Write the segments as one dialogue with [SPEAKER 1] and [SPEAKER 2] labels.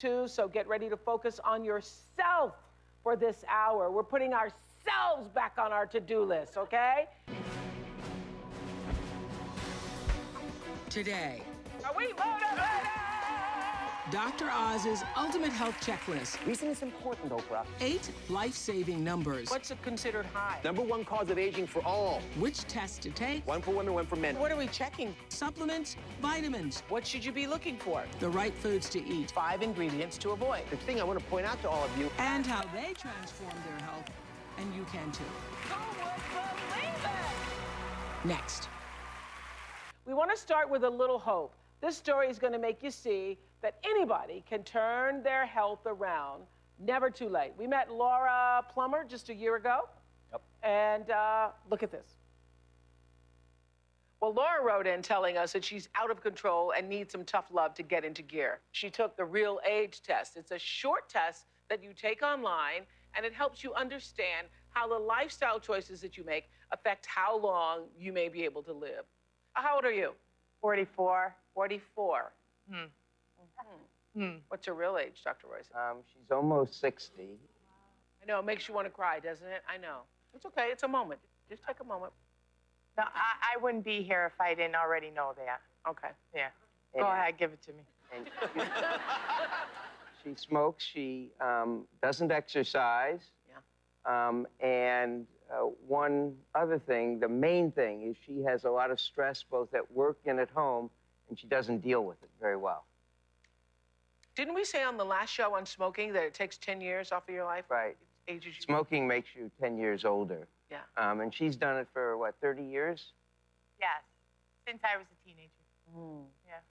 [SPEAKER 1] too, so get ready to focus on yourself for this hour. We're putting ourselves back on our to-do list, okay?
[SPEAKER 2] Today,
[SPEAKER 1] Are we motivated?
[SPEAKER 2] Dr. Oz's ultimate health checklist.
[SPEAKER 3] Reason is important, Oprah.
[SPEAKER 2] 8 life-saving numbers.
[SPEAKER 1] What's considered high?
[SPEAKER 3] #1 cause of aging for all.
[SPEAKER 2] Which tests to take.
[SPEAKER 3] 1 for women, 1 for men.
[SPEAKER 1] What are we checking?
[SPEAKER 2] Supplements, vitamins.
[SPEAKER 1] What should you be looking for?
[SPEAKER 2] The right foods to eat.
[SPEAKER 1] 5 ingredients to avoid.
[SPEAKER 3] The thing I want to point out to all of you.
[SPEAKER 2] And how they transform their health. And you can too.
[SPEAKER 1] Who would believe it?
[SPEAKER 2] Next.
[SPEAKER 1] We want to start with a little hope. This story is going to make you see that anybody can turn their health around. Never too late. We met Laura Plummer just a year ago.
[SPEAKER 3] Yep.
[SPEAKER 1] And look at this. Well, Laura wrote in telling us that she's out of control and needs some tough love to get into gear. She took the Real Age test. It's a short test that you take online, and it helps you understand how the lifestyle choices that you make affect how long you may be able to live. How old are you?
[SPEAKER 4] 44.
[SPEAKER 1] 44. What's your real age, Dr. Royce?
[SPEAKER 5] She's almost 60.
[SPEAKER 1] I know, it makes you want to cry, doesn't it? I know. It's okay, it's a moment. Just take a moment.
[SPEAKER 4] No, I wouldn't be here if I didn't already know that.
[SPEAKER 1] Okay.
[SPEAKER 4] Yeah. Go ahead, give it to me.
[SPEAKER 5] And she smokes. She doesn't exercise.
[SPEAKER 1] Yeah.
[SPEAKER 5] And one other thing, the main thing, is she has a lot of stress both at work and at home, and she doesn't deal with it very well.
[SPEAKER 1] Didn't we say on the last show on smoking that it takes 10 years off of your life?
[SPEAKER 5] Right.
[SPEAKER 1] It ages you.
[SPEAKER 5] Smoking makes you 10 years older.
[SPEAKER 1] Yeah.
[SPEAKER 5] And she's done it for, what, 30 years?
[SPEAKER 4] Yes, since I was a teenager. Yeah.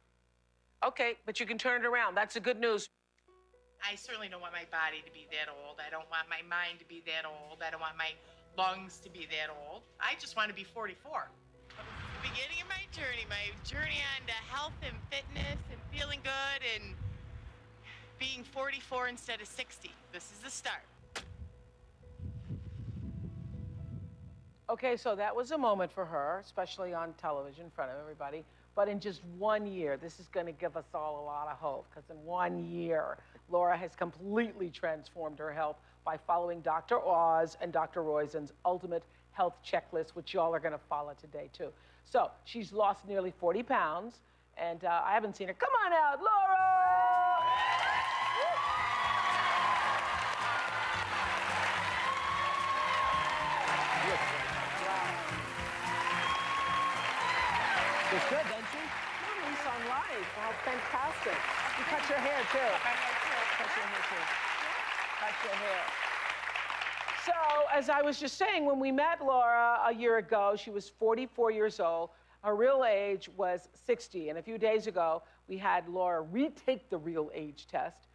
[SPEAKER 1] Okay, but you can turn it around. That's the good news.
[SPEAKER 6] I certainly don't want my body to be that old. I don't want my mind to be that old. I don't want my lungs to be that old. I just want to be 44. The beginning of my journey on to health and fitness and feeling good and being 44 instead of 60. This is the start.
[SPEAKER 1] Okay, so that was a moment for her, especially on television in front of everybody. But in just 1 year, this is going to give us all a lot of hope, because in 1 year, Laura has completely transformed her health by following Dr. Oz and Dr. Roizen's ultimate health checklist, which y'all are going to follow today, too. So she's lost nearly 40 pounds, and I haven't seen her. Come on out, Laura!
[SPEAKER 3] Looks good, doesn't she?
[SPEAKER 1] Nice on live. Wow, fantastic. You cut your hair, too. Cut your hair, too. Cut your hair. So, as I was just saying, when we met Laura a year ago, she was 44 years old. Her real age was 60. And a few days ago, we had Laura retake the real age test,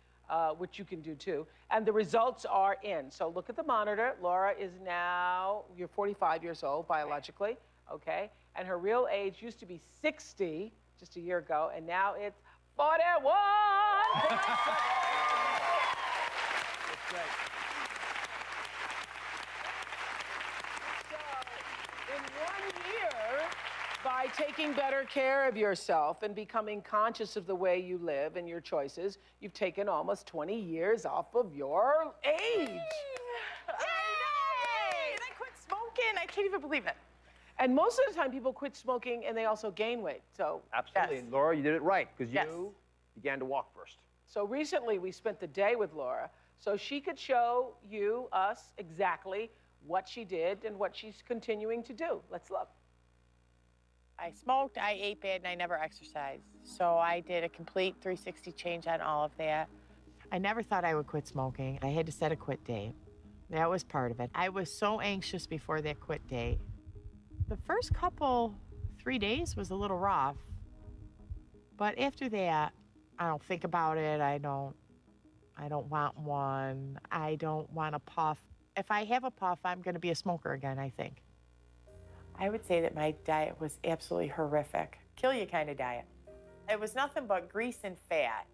[SPEAKER 1] which you can do too. And the results are in. So look at the monitor. Laura is now, you're 45 years old biologically, okay? And her real age used to be 60 just a year ago, and now it's 41.
[SPEAKER 3] That's great.
[SPEAKER 1] So, in 1 year, by taking better care of yourself and becoming conscious of the way you live and your choices, you've taken almost 20 years off of your age.
[SPEAKER 4] I know! And I quit smoking. I can't even believe it.
[SPEAKER 1] And most of the time, people quit smoking and they also gain weight. So
[SPEAKER 3] Absolutely.
[SPEAKER 4] Yes.
[SPEAKER 3] And Laura, you did it right, because
[SPEAKER 4] Yes.
[SPEAKER 3] you began to walk first.
[SPEAKER 1] So recently, we spent the day with Laura so she could show you, us, exactly what she did and what she's continuing to do. Let's look.
[SPEAKER 4] I smoked, I ate bad, and I never exercised. So I did a complete 360 change on all of that. I never thought I would quit smoking. I had to set a quit date. That was part of it. I was so anxious before that quit date. The first 3 days was a little rough. But after that, I don't think about it. I don't want one. I don't want a puff. If I have a puff, I'm going to be a smoker again, I think. I would say that my diet was absolutely horrific. Kill you kind of diet. It was nothing but grease and fat.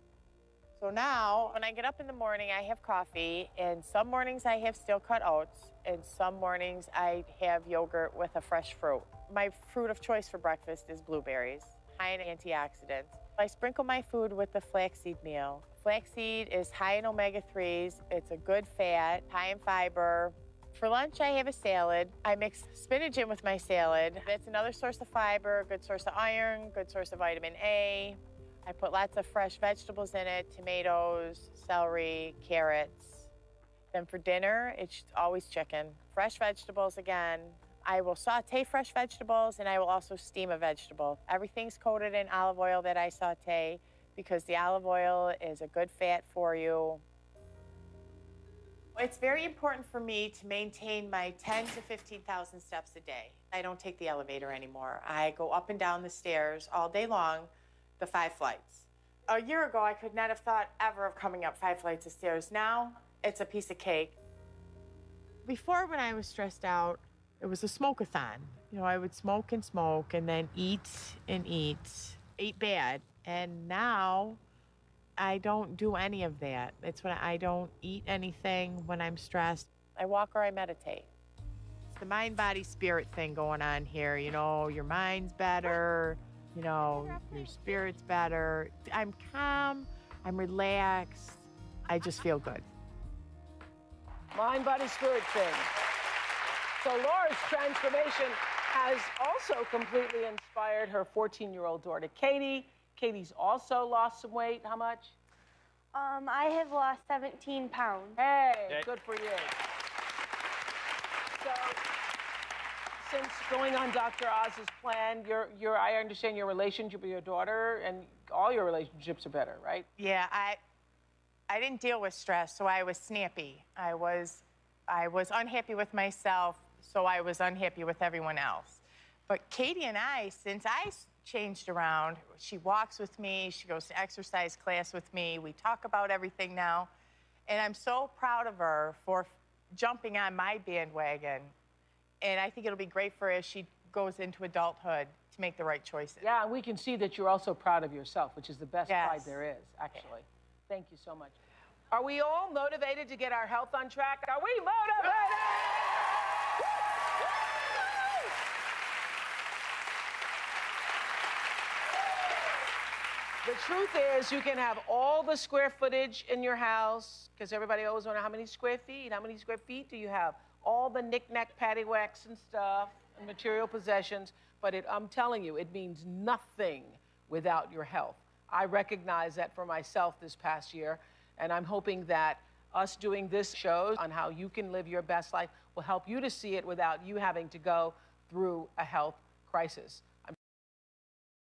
[SPEAKER 4] So now, when I get up in the morning, I have coffee, and some mornings I have steel-cut oats, and some mornings I have yogurt with a fresh fruit. My fruit of choice for breakfast is blueberries, high in antioxidants. I sprinkle my food with the flaxseed meal. Flaxseed is high in omega-3s. It's a good fat, high in fiber. For lunch, I have a salad. I mix spinach in with my salad. That's another source of fiber, good source of iron, good source of vitamin A. I put lots of fresh vegetables in it, tomatoes, celery, carrots. Then for dinner, it's always chicken. Fresh vegetables again. I will saute fresh vegetables, and I will also steam a vegetable. Everything's coated in olive oil that I saute because the olive oil is a good fat for you. It's very important for me to maintain my 10 to 15,000 steps a day. I don't take the elevator anymore. I go up and down the stairs all day long, the 5 flights. A year ago, I could not have thought ever of coming up 5 flights of stairs. Now, it's a piece of cake. Before, when I was stressed out, it was a smoke-a-thon. You know, I would smoke and then eat and eat bad. And now I don't do any of that. It's when I don't eat anything when I'm stressed. I walk or I meditate. It's the mind, body, spirit thing going on here. You know, your mind's better, you know, your spirit's better. I'm calm, I'm relaxed. I just feel good.
[SPEAKER 1] Mind, body, spirit thing. So Laura's transformation has also completely inspired her 14-year-old daughter, Katie. Katie's also lost some weight. How much?
[SPEAKER 7] I have lost 17 pounds.
[SPEAKER 1] Hey, good for you. So, since going on Dr. Oz's plan, I understand your relationship with your daughter and all your relationships are better, right?
[SPEAKER 4] Yeah, I didn't deal with stress, so I was snappy. I was unhappy with myself, so I was unhappy with everyone else. But Katie and I, since I changed around, she walks with me, she goes to exercise class with me, we talk about everything now, and I'm so proud of her for jumping on my bandwagon. And I think it'll be great for her as she goes into adulthood to make the right choices.
[SPEAKER 1] Yeah, and we can see that you're also proud of yourself, which is the best pride there is, actually. Thank you so much. Are we all motivated to get our health on track? Are we motivated? The truth is, you can have all the square footage in your house, because everybody always wonders how many square feet. How many square feet do you have? All the knick-knack, paddywhacks and stuff, and material possessions, but I'm telling you, it means nothing without your health. I recognize that for myself this past year, and I'm hoping that us doing this show on how you can live your best life will help you to see it without you having to go through a health crisis.